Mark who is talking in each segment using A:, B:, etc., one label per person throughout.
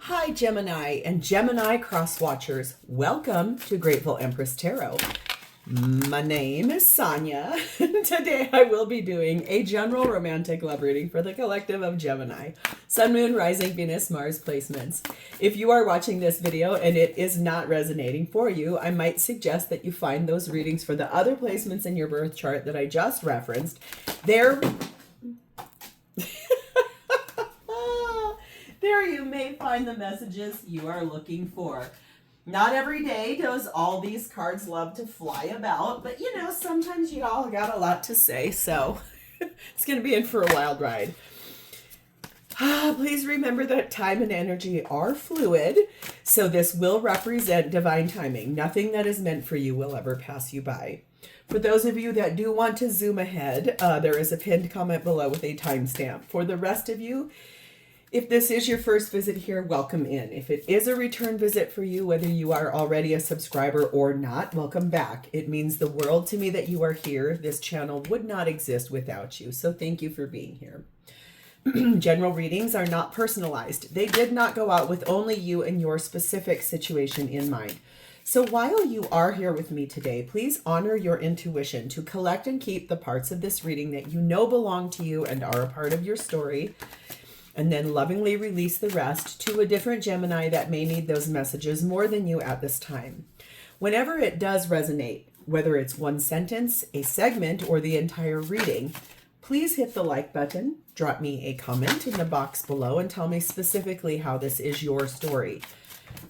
A: Hi, Gemini and Gemini cross-watchers. Welcome to Grateful Empress Tarot. My name is Sonia, and today I will be doing a general romantic love reading for the collective of Gemini. Sun, Moon, Rising, Venus, Mars placements. If you are watching this video and it is not resonating for you, I might suggest that you find those readings for the other placements in your birth chart that I just referenced. There you may find the messages you are looking for. Not every day does all these cards love to fly about, but you know, sometimes you all got a lot to say, so it's going to be in for a wild ride. Please remember that time and energy are fluid, so this will represent divine timing. Nothing that is meant for you will ever pass you by. For those of you that do want to zoom ahead, there is a pinned comment below with a timestamp. For the rest of you, if this is your first visit here, welcome in. If it is a return visit for you, whether you are already a subscriber or not, welcome back. It means the world to me that you are here. This channel would not exist without you, so thank you for being here. General readings are not personalized. They did not go out with only you and your specific situation in mind. So while you are here with me today, please honor your intuition to collect and keep the parts of this reading that you know belong to you and are a part of your story, and then lovingly release the rest to a different Gemini that may need those messages more than you at this time. Whenever it does resonate, whether it's one sentence, a segment, or the entire reading, please hit the like button, drop me a comment in the box below, and tell me specifically how this is your story.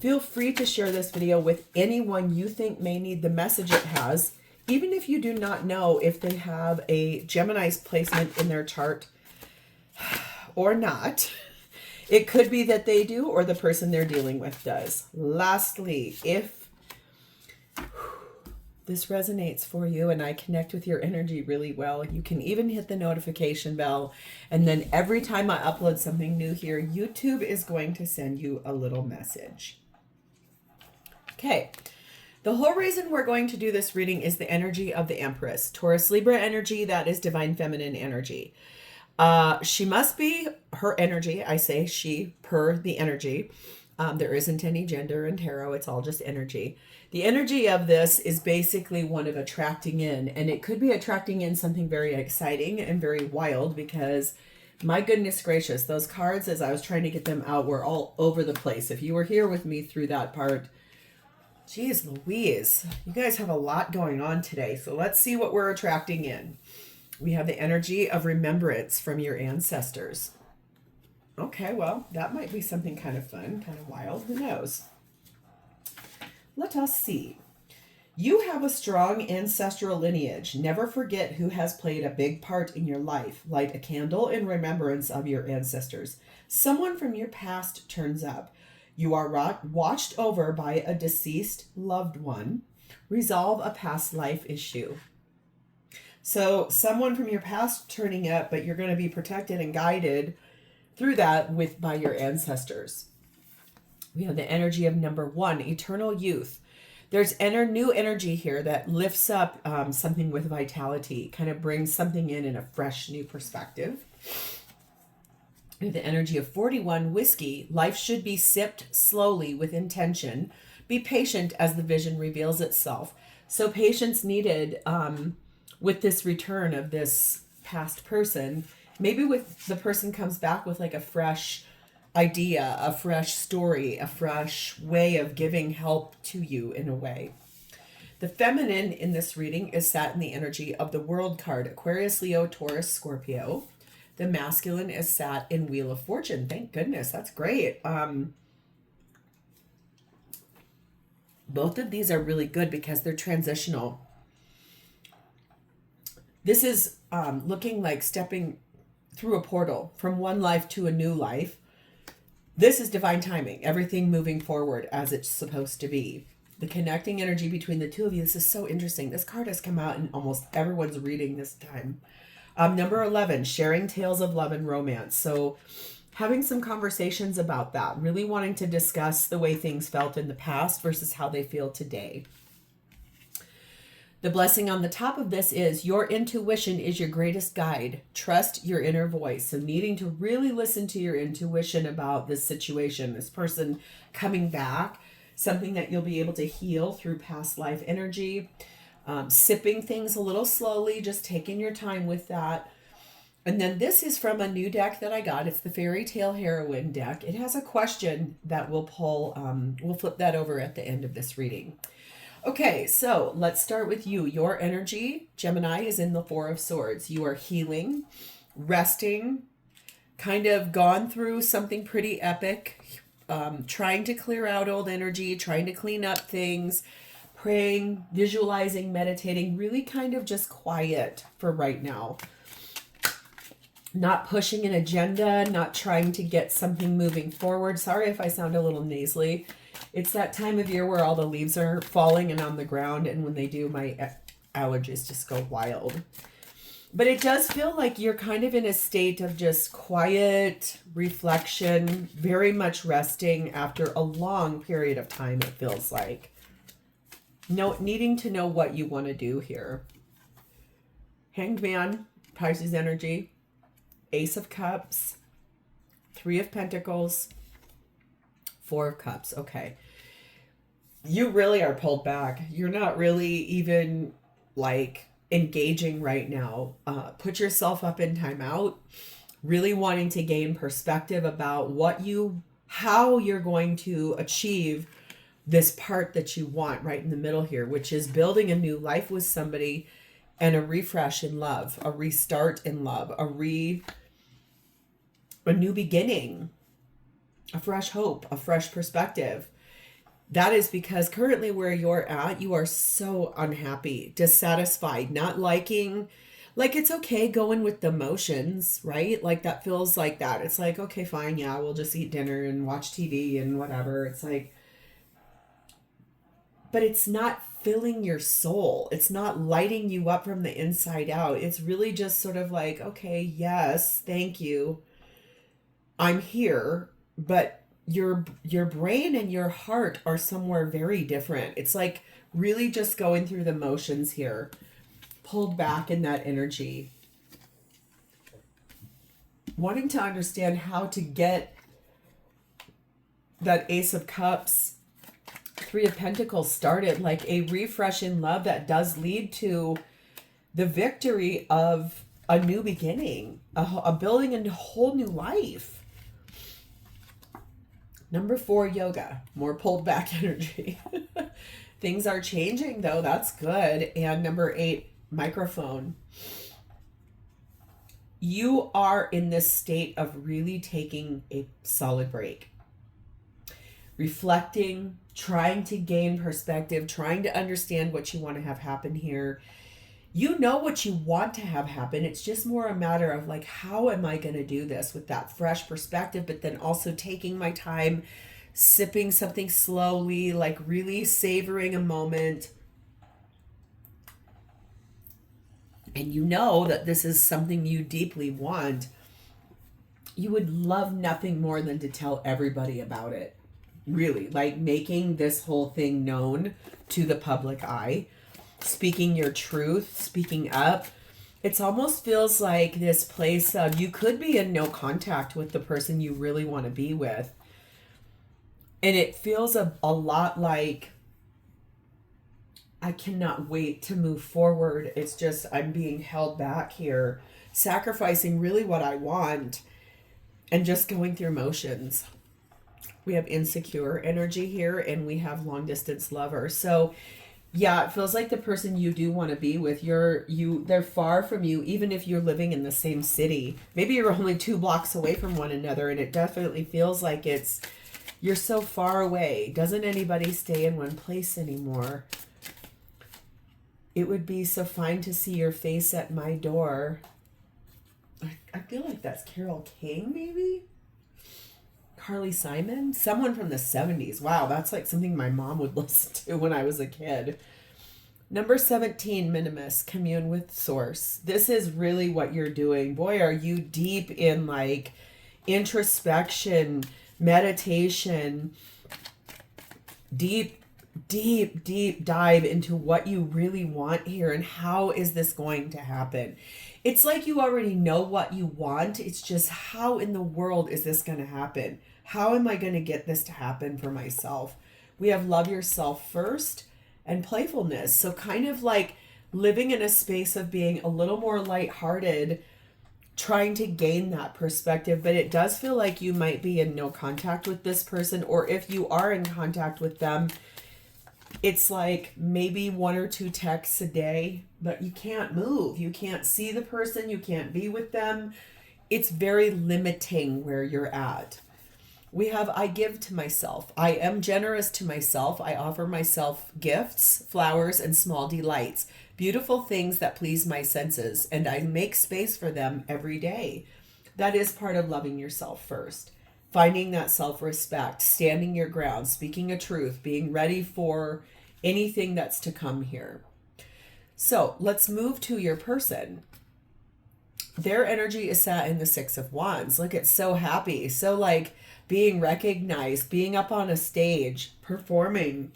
A: Feel free to share this video with anyone you think may need the message it has, even if you do not know if they have a Gemini's placement in their chart or not. It could be that they do or the person they're dealing with does. Lastly, if this resonates for you and I connect with your energy really well, you can even hit the notification bell, and then every time I upload something new here, YouTube is going to send you a little message. Okay. The whole reason we're going to do this reading is the energy of the Empress. Taurus Libra energy, that is divine feminine energy. She must be her energy. I say she per the energy. There isn't any gender in tarot. It's all just energy. The energy of this is basically one of attracting in, and it could be attracting in something very exciting and very wild, because my goodness gracious, those cards, as I was trying to get them out, were all over the place. If you were here with me through that part, geez Louise, you guys have a lot going on today. So let's see what we're attracting in. We have the energy of remembrance from your ancestors. Okay, well, that might be something kind of fun, kind of wild. Who knows? Let us see. You have a strong ancestral lineage. Never forget who has played a big part in your life. Light a candle in remembrance of your ancestors. Someone from your past turns up. You are watched over by a deceased loved one. Resolve a past life issue. So someone from your past turning up, but you're going to be protected and guided through that by your ancestors. We have the energy of number 1, eternal youth. There's new energy here that lifts up something with vitality, kind of brings something in a fresh new perspective. We have the energy of 41, whiskey. Life should be sipped slowly with intention. Be patient as the vision reveals itself. So patience needed with this return of this past person. Maybe with the person comes back with like a fresh idea, a fresh story, a fresh way of giving help to you in a way. The feminine in this reading is sat in the energy of the World card, Aquarius, Leo, Taurus, Scorpio. The masculine is sat in Wheel of Fortune. Thank goodness. That's great. Both of these are really good because they're transitional. This is looking like stepping through a portal from one life to a new life. This is divine timing, everything moving forward as it's supposed to be. The connecting energy between the two of you, this is so interesting. This card has come out in almost everyone's reading this time. Number 11, sharing tales of love and romance. So having some conversations about that, really wanting to discuss the way things felt in the past versus how they feel today. The blessing on the top of this is your intuition is your greatest guide. Trust your inner voice. So needing to really listen to your intuition about this situation, this person coming back, something that you'll be able to heal through past life energy. Sipping things a little slowly, just taking your time with that. And then this is from a new deck that I got. It's the Fairy Tale Heroine deck. It has a question that we'll pull. We'll flip that over at the end of this reading. Okay, so let's start with you. Your energy, Gemini, is in the Four of Swords. You are healing, resting, kind of gone through something pretty epic, trying to clear out old energy, trying to clean up things, praying, visualizing, meditating, really kind of just quiet for right now. Not pushing an agenda, not trying to get something moving forward. Sorry if I sound a little nasally. It's that time of year where all the leaves are falling and on the ground, and when they do, my allergies just go wild. But it does feel like you're kind of in a state of just quiet reflection, very much resting after a long period of time, it feels like. Needing to know what you want to do here. Hanged Man, Pisces energy, Ace of Cups, Three of Pentacles, Four of Cups. Okay. You really are pulled back. You're not really even like engaging right now. Put yourself up in timeout, really wanting to gain perspective about how you're going to achieve this part that you want right in the middle here, which is building a new life with somebody and a refresh in love, a restart in love, a new beginning, a fresh hope, a fresh perspective. That is because currently where you're at, you are so unhappy, dissatisfied, not liking, like it's okay going with the motions, right? Like that feels like that. It's like, okay, fine. Yeah, we'll just eat dinner and watch TV and whatever. It's like, but it's not filling your soul. It's not lighting you up from the inside out. It's really just sort of like, okay, yes, thank you. I'm here, but your brain and your heart are somewhere very different. It's like really just going through the motions here, pulled back in that energy, wanting to understand how to get that Ace of Cups, Three of Pentacles started, like a refresh in love that does lead to the victory of a new beginning, a building a whole new life. Number 4, yoga, more pulled back energy. Things are changing though, that's good. And number 8, microphone. You are in this state of really taking a solid break. Reflecting, trying to gain perspective, trying to understand what you want to have happen here. You know what you want to have happen. It's just more a matter of like, how am I going to do this with that fresh perspective, but then also taking my time, sipping something slowly, like really savoring a moment. And you know that this is something you deeply want. You would love nothing more than to tell everybody about it. Really, like making this whole thing known to the public eye. Speaking your truth, speaking up. It almost feels like this place of you could be in no contact with the person you really want to be with. And it feels a lot like I cannot wait to move forward. It's just I'm being held back here, sacrificing really what I want and just going through motions. We have insecure energy here and we have long distance lover. So yeah, it feels like the person you do want to be with, they're far from you, even if you're living in the same city. Maybe you're only 2 blocks away from one another, and it definitely feels like you're so far away. Doesn't anybody stay in one place anymore? It would be so fine to see your face at my door. I feel like that's Carole King, maybe? Carly Simon? Someone from the 70s. Wow, that's like something my mom would listen to when I was a kid. Number 17, Minimus, commune with source. This is really what you're doing. Boy, are you deep in like introspection, meditation, deep deep, deep dive into what you really want here and how is this going to happen. It's like you already know what you want. It's just how in the world is this going to happen? How am I going to get this to happen for myself? We have love yourself first and playfulness. So kind of like living in a space of being a little more lighthearted, trying to gain that perspective. But it does feel like you might be in no contact with this person, or if you are in contact with them, it's like maybe 1 or 2 texts a day, but you can't move. You can't see the person. You can't be with them. It's very limiting where you're at. We have, I give to myself. I am generous to myself. I offer myself gifts, flowers, and small delights, beautiful things that please my senses, and I make space for them every day. That is part of loving yourself first. Finding that self-respect, standing your ground, speaking a truth, being ready for anything that's to come here. So let's move to your person. Their energy is sat in the 6 of Wands. Look, it's so happy. So like being recognized, being up on a stage, performing.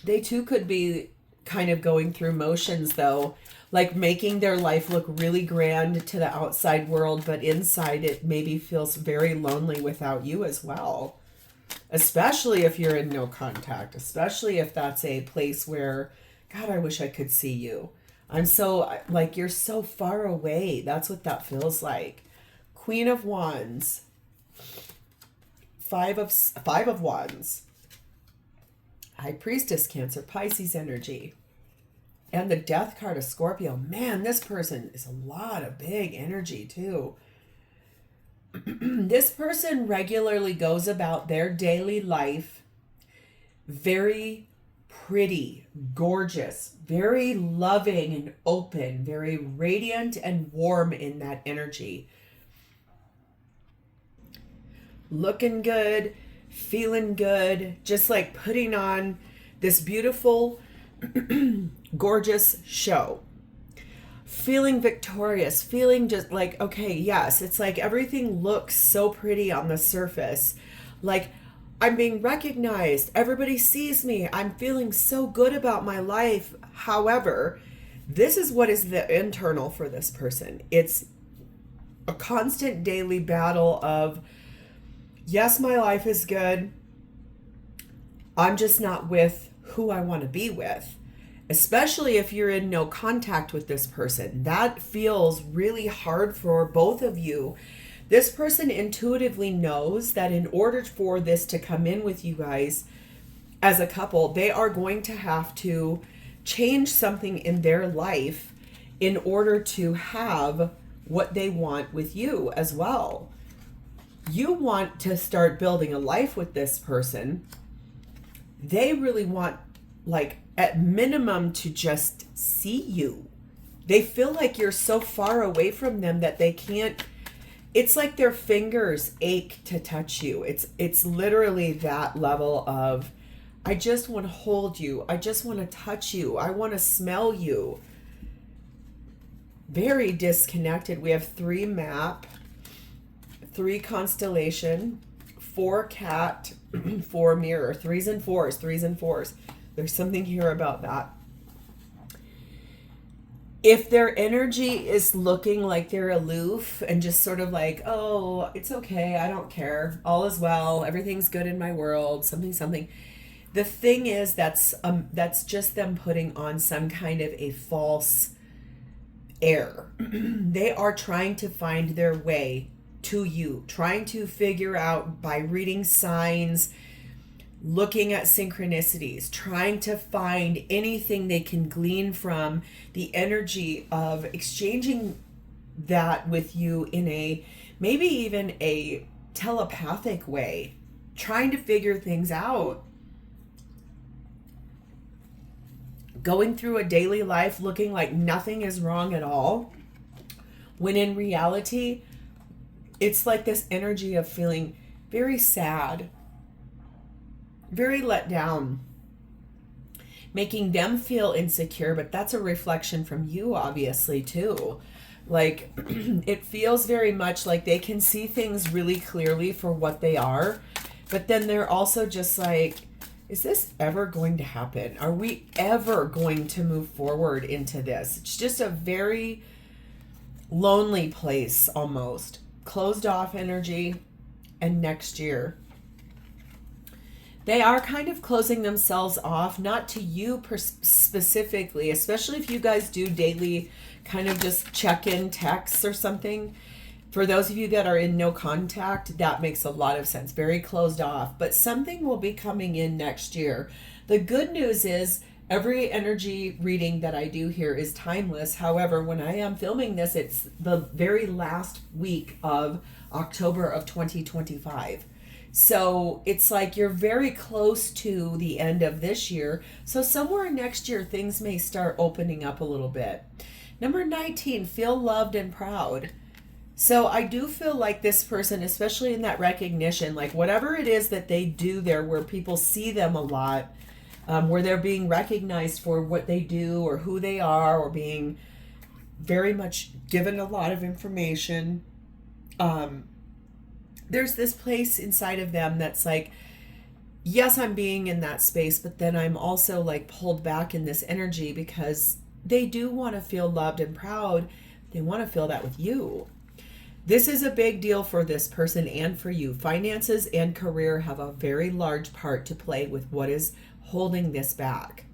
A: They too could be kind of going through motions though, like making their life look really grand to the outside world, but inside it maybe feels very lonely without you as well. Especially if you're in no contact, especially if that's a place where, God, I wish I could see you. I'm so, like, you're so far away. That's what that feels like. Queen of Wands. Five of Wands. High Priestess, Cancer, Pisces energy. And the Death card of Scorpio. Man, this person is a lot of big energy too. This person regularly goes about their daily life very pretty, gorgeous, very loving and open, very radiant and warm in that energy. Looking good, feeling good, just like putting on this beautiful gorgeous show, feeling victorious, feeling just like, okay, yes, it's like everything looks so pretty on the surface, like I'm being recognized, everybody sees me, I'm feeling so good about my life. However, this is what is the internal for this person. It's a constant daily battle of, yes, my life is good, I'm just not with who I want to be with. Especially if you're in no contact with this person. That feels really hard for both of you. This person intuitively knows that in order for this to come in with you guys as a couple, they are going to have to change something in their life in order to have what they want with you as well. You want to start building a life with this person. They really want, like, at minimum to just see you. They feel like you're so far away from them that they can't, it's like their fingers ache to touch you. It's literally that level of, I just want to hold you. I just want to touch you. I want to smell you. Very disconnected. We have 3 map, 3 constellation, 4 cat, 4 mirror, 3s and 4s, 3s and 4s. There's something here about that. If their energy is looking like they're aloof and just sort of like, oh, it's okay, I don't care, all is well, everything's good in my world, something. The thing is, that's just them putting on some kind of a false air. They are trying to find their way to you, trying to figure out by reading signs, looking at synchronicities, trying to find anything they can glean from the energy of exchanging that with you in a, maybe even a telepathic way, trying to figure things out. Going through a daily life looking like nothing is wrong at all, when in reality, it's like this energy of feeling very sad, very let down, making them feel insecure, but that's a reflection from you, obviously, too. Like, it feels very much like they can see things really clearly for what they are, but then they're also just like, Is this ever going to happen? Are we ever going to move forward into this? It's just a very lonely place almost. Closed off energy. And next year, they are kind of closing themselves off, not to you specifically, especially if you guys do daily kind of just check-in texts or something. For those of you that are in no contact, that makes a lot of sense. Very closed off. But something will be coming in next year. The good news is every energy reading that I do here is timeless. However, when I am filming this, it's the very last week of October of 2025. So it's like you're very close to the end of this year. So somewhere next year, things may start opening up a little bit. Number 19, feel loved and proud. So I do feel like this person, especially in that recognition, like whatever it is that they do there where people see them a lot, where they're being recognized for what they do or who they are, or being very much given a lot of information. There's this place inside of them that's like, yes, I'm being in that space, but then I'm also like pulled back in this energy because they do want to feel loved and proud. They want to feel that with you. This is a big deal for this person and for you. Finances and career have a very large part to play with what is holding this back.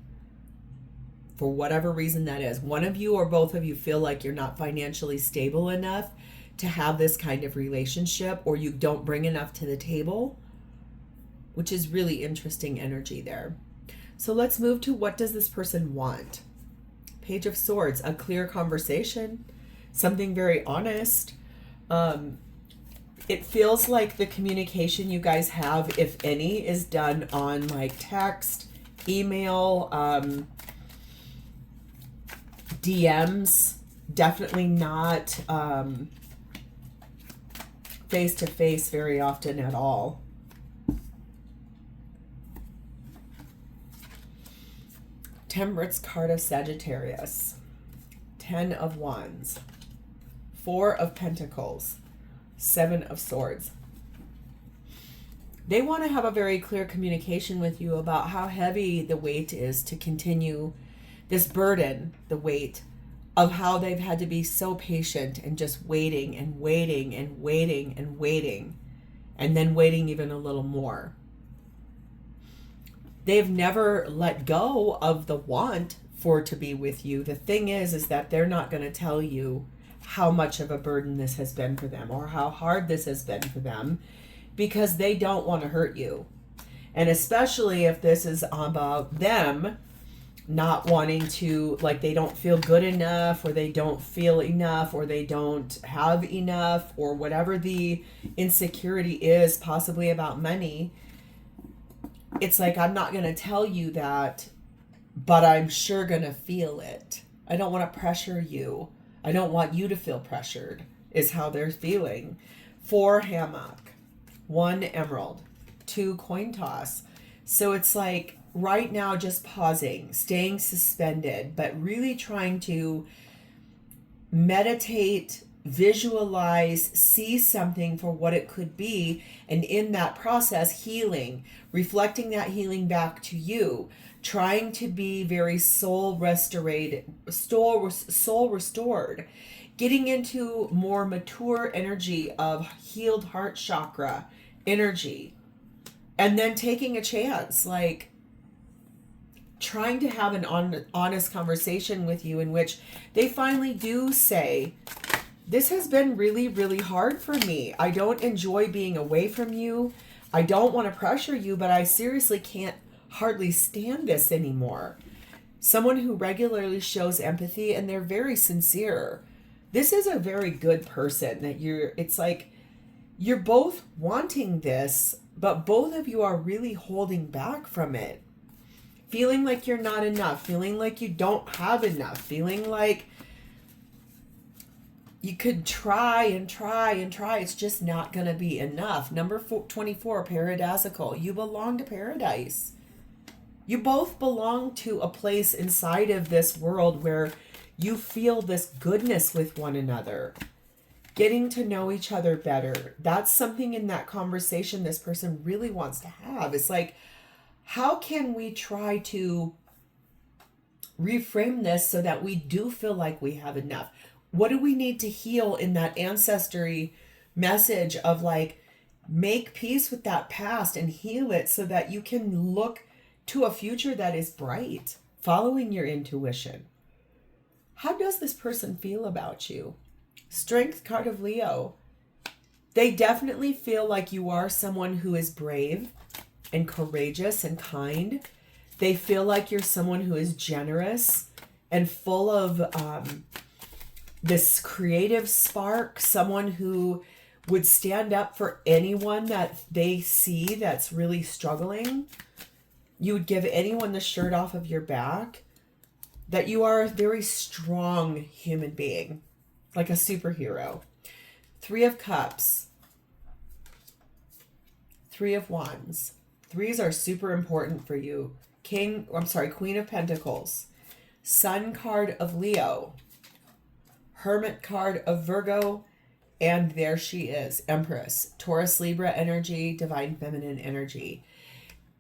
A: For whatever reason that is. One of you or both of you feel like you're not financially stable enough to have this kind of relationship, or you don't bring enough to the table, which is really interesting energy there. So let's move to, what does this person want? Page of Swords, a clear conversation, something very honest. It feels like the communication you guys have, if any, is done on like text, email, DMs, definitely not face-to-face very often at all. Temperance card of Sagittarius, 10 of Wands, 4 of Pentacles, 7 of Swords. They want to have a very clear communication with you about how heavy the weight is to continue this burden, the weight of how they've had to be so patient and just waiting and waiting and waiting and waiting, and then waiting even a little more. They've never let go of the want for to be with you. The thing is that they're not going to tell you how much of a burden this has been for them or how hard this has been for them, because they don't want to hurt you. And especially if this is about them not wanting to, like, they don't feel good enough, or they don't feel enough, or they don't have enough, or whatever the insecurity is, possibly about money. It's like, I'm not going to tell you that, but I'm sure going to feel it. I don't want to pressure you. I don't want you to feel pressured, is how they're feeling. 4 hammock, 1 emerald, 2 coin toss. So it's like right now just pausing, staying suspended, but really trying to meditate, visualize, see something for what it could be, and in that process healing, reflecting that healing back to you, trying to be very soul restored, getting into more mature energy of healed heart chakra energy, and then taking a chance, like trying to have an honest conversation with you in which they finally do say, this has been really, really hard for me. I don't enjoy being away from you. I don't want to pressure you, but I seriously can't hardly stand this anymore. Someone who regularly shows empathy, and they're very sincere. This is a very good person that it's like you're both wanting this, but both of you are really holding back from it. Feeling like you're not enough, feeling like you don't have enough, feeling like you could try and try and try. It's just not going to be enough. Number 24, paradisical. You belong to paradise. You both belong to a place inside of this world where you feel this goodness with one another. Getting to know each other better. That's something in that conversation this person really wants to have. It's like, how can we try to reframe this so that we do feel like we have enough? What do we need to heal in that ancestry message of like, make peace with that past and heal it so that you can look to a future that is bright, following your intuition? How does this person feel about you? Strength card of Leo. They definitely feel like you are someone who is brave and courageous and kind. They feel like you're someone who is generous and full of this creative spark, someone who would stand up for anyone that they see that's really struggling. You would give anyone the shirt off of your back. That you are a very strong human being, like a superhero. 3 of Cups. 3 of Wands. 3s are super important for you. Queen of Pentacles. Sun card of Leo. Hermit card of Virgo. And there she is, Empress. Taurus, Libra energy, divine feminine energy.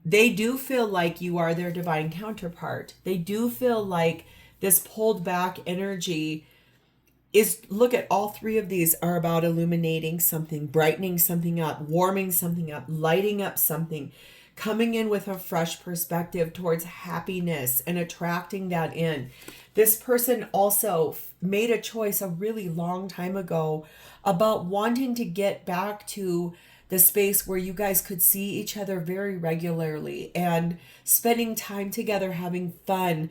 A: They do feel like you are their divine counterpart. They do feel like this pulled back energy is, look at all 3 of these are about illuminating something, brightening something up, warming something up, lighting up something, coming in with a fresh perspective towards happiness and attracting that in. This person also made a choice a really long time ago about wanting to get back to the space where you guys could see each other very regularly and spending time together, having fun,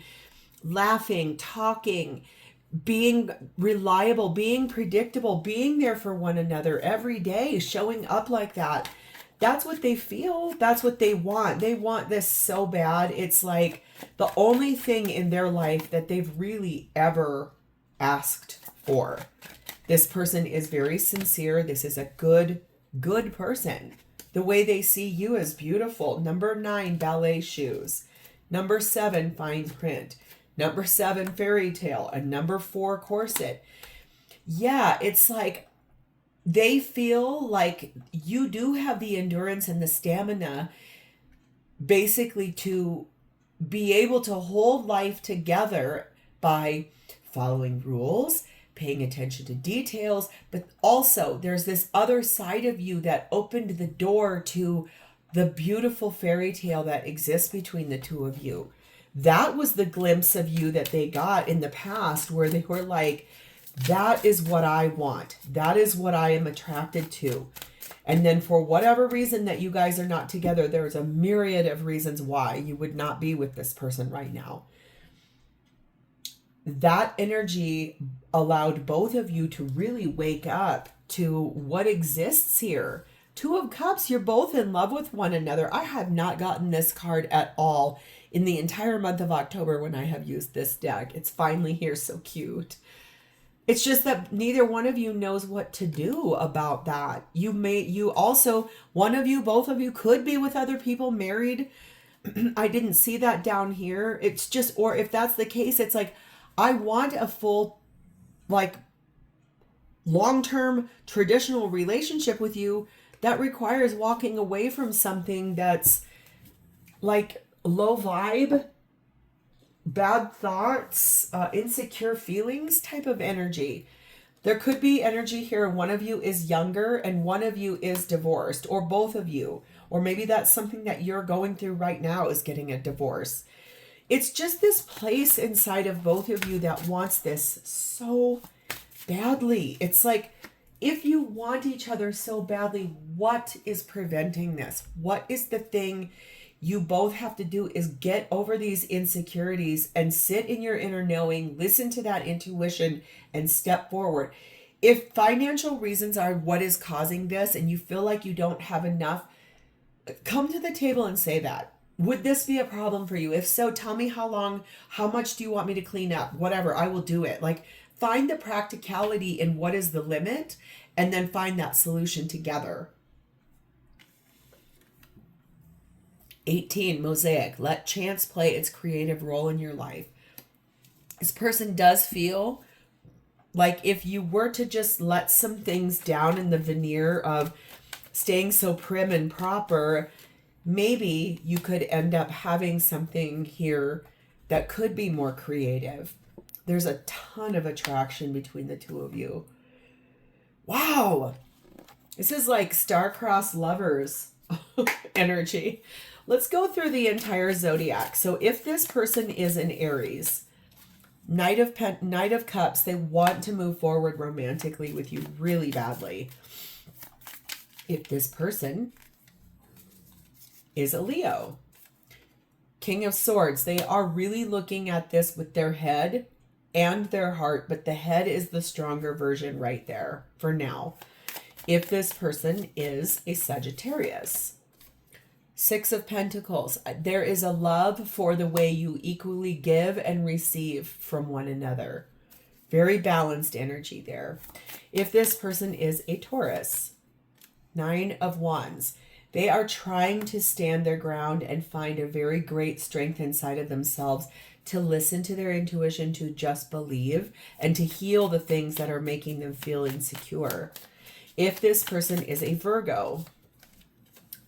A: laughing, talking, being reliable, being predictable, being there for one another every day, showing up like that. That's what they feel. That's what they want. They want this so bad. It's like the only thing in their life that they've really ever asked for. This person is very sincere. This is a good person. The way they see you is beautiful. Number 9, ballet shoes. Number 7, fine print. Number 7, fairy tale. And number 4, corset. Yeah, it's like they feel like you do have the endurance and the stamina basically to be able to hold life together by following rules, paying attention to details, but also there's this other side of you that opened the door to the beautiful fairy tale that exists between the two of you. That was the glimpse of you that they got in the past where they were like, that is what I want. That is what I am attracted to. And then for whatever reason that you guys are not together, there's a myriad of reasons why you would not be with this person right now. That energy allowed both of you to really wake up to what exists here. 2 of Cups, you're both in love with one another. I have not gotten this card at all in the entire month of October when I have used this deck. It's finally here, so cute. It's just that neither one of you knows what to do about that. You also, one of you, both of you could be with other people, married. I didn't see that down here. It's just, or if that's the case, it's like, I want a full, like, long-term traditional relationship with you that requires walking away from something that's like low vibe, bad thoughts, insecure feelings type of energy. There could be energy here. One of you is younger and one of you is divorced, or both of you. Or maybe that's something that you're going through right now, is getting a divorce. It's just this place inside of both of you that wants this so badly. It's like, if you want each other so badly, what is preventing this? What is the thing you both have to do is get over these insecurities and sit in your inner knowing, listen to that intuition and step forward. If financial reasons are what is causing this and you feel like you don't have enough, come to the table and say that. Would this be a problem for you? If so, tell me how long, how much do you want me to clean up? Whatever, I will do it. Like, find the practicality in what is the limit and then find that solution together. 18, mosaic. Let chance play its creative role in your life. This person does feel like if you were to just let some things down in the veneer of staying so prim and proper, maybe you could end up having something here that could be more creative. There's a ton of attraction between the two of you. Wow. This is like star-crossed lovers energy. Let's go through the entire zodiac. So if this person is an Aries, Knight of Cups, they want to move forward romantically with you really badly. If this person is a Leo, King of Swords, they are really looking at this with their head and their heart, but the head is the stronger version right there for now. If this person is a Sagittarius, Six of Pentacles, there is a love for the way you equally give and receive from one another. Very balanced energy there. If this person is a Taurus, Nine of Wands, they are trying to stand their ground and find a very great strength inside of themselves to listen to their intuition, to just believe, and to heal the things that are making them feel insecure. If this person is a Virgo,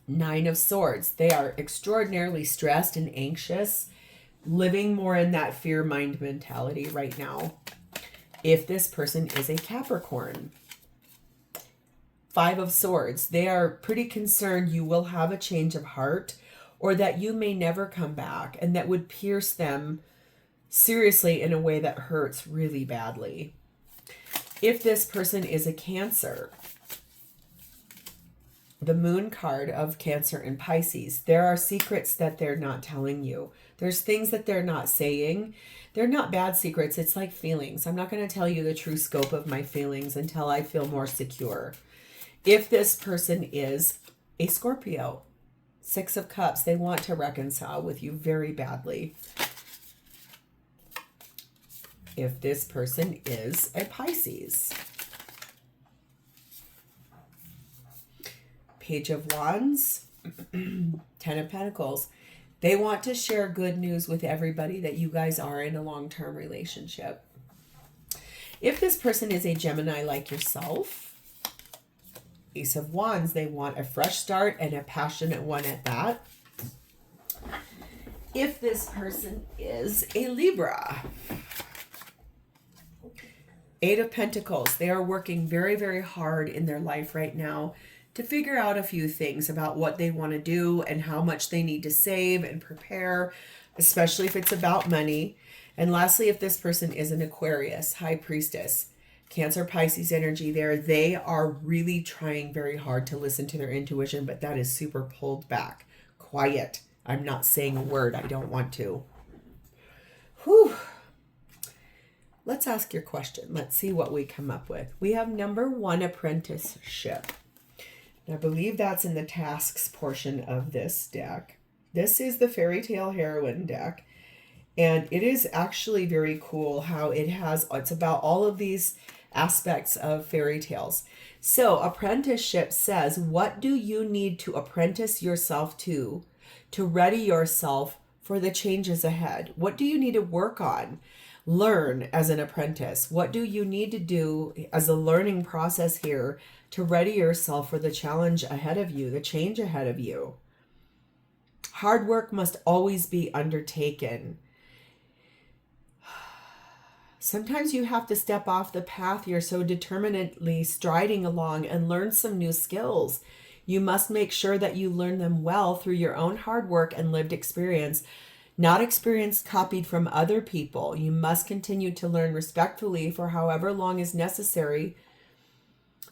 A: Nine of Swords, they are extraordinarily stressed and anxious, living more in that fear mind mentality right now. If this person is a Capricorn, Five of Swords, they are pretty concerned you will have a change of heart or that you may never come back, and that would pierce them seriously in a way that hurts really badly. If this person is a Cancer, the Moon card of Cancer and Pisces, there are secrets that they're not telling you. There's things that they're not saying. They're not bad secrets. It's like feelings. I'm not going to tell you the true scope of my feelings until I feel more secure. If this person is a Scorpio, Six of Cups, they want to reconcile with you very badly. If this person is a Pisces, Page of Wands, Ten of Pentacles, they want to share good news with everybody that you guys are in a long-term relationship. If this person is a Gemini like yourself, Ace of Wands, they want a fresh start and a passionate one at that. If this person is a Libra, Eight of Pentacles, they are working very, very hard in their life right now to figure out a few things about what they want to do and how much they need to save and prepare, especially if it's about money. And lastly, if this person is an Aquarius, High Priestess, Cancer, Pisces energy there, they are really trying very hard to listen to their intuition, but that is super pulled back. Quiet. I'm not saying a word. I don't want to. Whew. Let's ask your question. Let's see what we come up with. We have number 1, apprenticeship. I believe that's in the tasks portion of this deck. This is the Fairy Tale Heroine deck. And it is actually very cool how it's about all of these aspects of fairy tales. So apprenticeship says, what do you need to apprentice yourself to ready yourself for the changes ahead? What do you need to work on? Learn as an apprentice. What do you need to do as a learning process here to ready yourself for the challenge ahead of you, the change ahead of you? Hard work must always be undertaken. Sometimes you have to step off the path you're so determinedly striding along and learn some new skills. You must make sure that you learn them well through your own hard work and lived experience, not experience copied from other people. You must continue to learn respectfully for however long is necessary.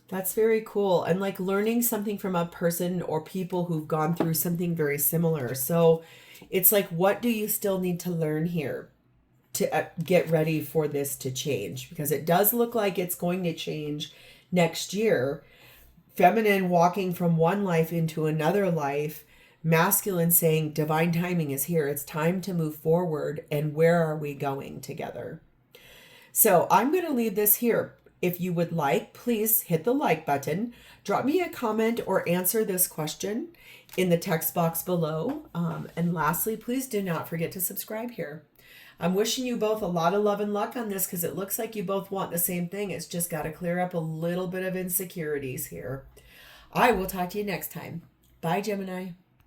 A: That's very cool. And like learning something from a person or people who've gone through something very similar. So it's like, what do you still need to learn here to get ready for this to change? Because it does look like it's going to change next year. Feminine walking from one life into another life, masculine saying divine timing is here. It's time to move forward. And where are we going together? So I'm going to leave this here. If you would like, please hit the like button. Drop me a comment or answer this question in the text box below. And lastly, please do not forget to subscribe here. I'm wishing you both a lot of love and luck on this because it looks like you both want the same thing. It's just got to clear up a little bit of insecurities here. I will talk to you next time. Bye, Gemini.